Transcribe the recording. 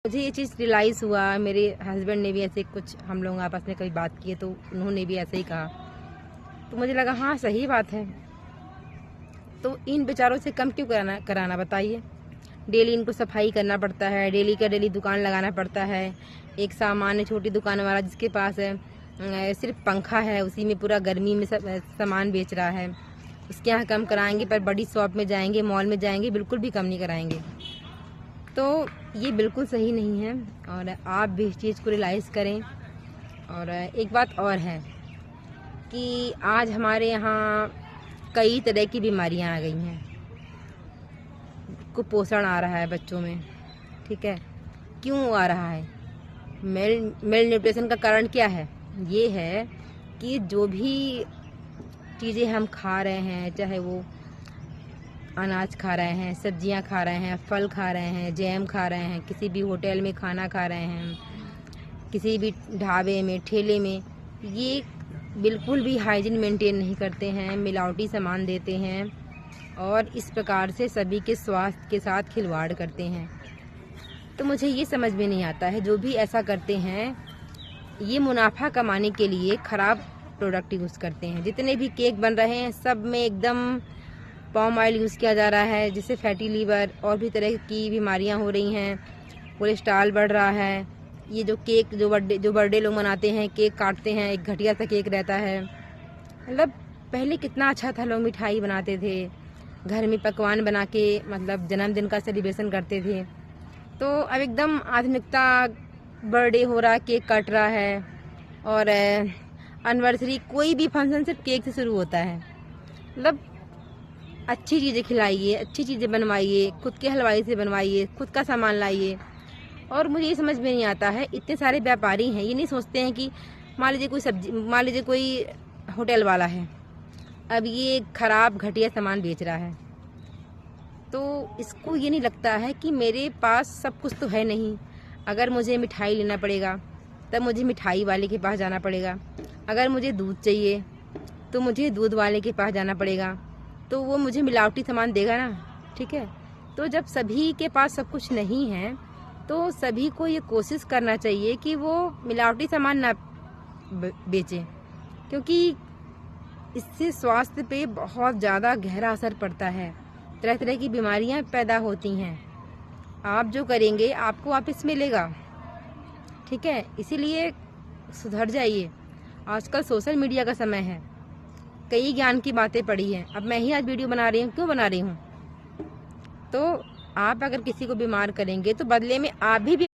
मुझे ये चीज़ रियलाइज़ हुआ, मेरे हस्बैंड ने भी ऐसे कुछ, हम लोग आपस में कभी बात किए तो उन्होंने भी ऐसे ही कहा, तो मुझे लगा हाँ सही बात है। तो इन बेचारों से कम क्यों कराना बताइए। डेली इनको सफाई करना पड़ता है, डेली का डेली दुकान लगाना पड़ता है। एक सामान्य छोटी दुकान वाला जिसके पास सिर्फ पंखा है, उसी में पूरा गर्मी में सामान बेच रहा है, उसके यहाँ कम कराएंगे, पर बड़ी शॉप में जाएंगे, मॉल में जाएंगे, बिल्कुल भी कम नहीं कराएंगे। तो ये बिल्कुल सही नहीं है और आप भी इस चीज़ को रियलाइज़ करें। और एक बात और है कि आज हमारे यहाँ कई तरह की बीमारियाँ आ गई हैं, कुपोषण आ रहा है बच्चों में, ठीक है। क्यों आ रहा है? मेल न्यूट्रिशन का कारण क्या है? ये है कि जो भी चीज़ें हम खा रहे हैं, चाहे वो अनाज खा रहे हैं, सब्जियां खा रहे हैं, फल खा रहे हैं, जैम खा रहे हैं, किसी भी होटल में खाना खा रहे हैं, किसी भी ढाबे में, ठेले में, ये बिल्कुल भी हाइजीन मेंटेन नहीं करते हैं, मिलावटी सामान देते हैं और इस प्रकार से सभी के स्वास्थ्य के साथ खिलवाड़ करते हैं। तो मुझे ये समझ में नहीं आता है, जो भी ऐसा करते हैं ये मुनाफा कमाने के लिए ख़राब प्रोडक्ट यूज़ करते हैं। जितने भी केक बन रहे हैं सब में एकदम पाम ऑयल यूज़ किया जा रहा है, जिससे फैटी लीवर और भी तरह की बीमारियां हो रही हैं, कोलेस्ट्रॉल बढ़ रहा है। ये जो केक जो बर्थडे लोग मनाते हैं, केक काटते हैं, एक घटिया सा केक रहता है। मतलब पहले कितना अच्छा था, लोग मिठाई बनाते थे, घर में पकवान बना के मतलब जन्मदिन का सेलिब्रेशन करते थे। तो अब एकदम आधुनिकता, बर्थडे हो रहा, केक कट रहा है और एनिवर्सरी, कोई भी फंक्शन सिर्फ केक से शुरू होता है। मतलब अच्छी चीज़ें खिलाइए, अच्छी चीज़ें बनवाइए, खुद के हलवाई से बनवाइए, खुद का सामान लाइए। और मुझे ये समझ में नहीं आता है, इतने सारे व्यापारी हैं, ये नहीं सोचते हैं कि मान लीजिए कोई होटल वाला है, अब ये खराब घटिया सामान बेच रहा है, तो इसको ये नहीं लगता है कि मेरे पास सब कुछ तो है नहीं। अगर मुझे मिठाई लेना पड़ेगा तब मुझे मिठाई वाले के पास जाना पड़ेगा, अगर मुझे दूध चाहिए तो मुझे दूध वाले के पास जाना पड़ेगा, तो वो मुझे मिलावटी सामान देगा ना, ठीक है। तो जब सभी के पास सब कुछ नहीं है तो सभी को ये कोशिश करना चाहिए कि वो मिलावटी सामान ना बेचें, क्योंकि इससे स्वास्थ्य पे बहुत ज़्यादा गहरा असर पड़ता है, तरह तरह की बीमारियां पैदा होती हैं। आप जो करेंगे आपको वापस मिलेगा, ठीक है। इसीलिए सुधर जाइए। आजकल सोशल मीडिया का समय है, कई ज्ञान की बातें पड़ी हैं। अब मैं ही आज वीडियो बना रही हूँ, क्यों बना रही हूँ? तो आप अगर किसी को बीमार करेंगे तो बदले में आप भी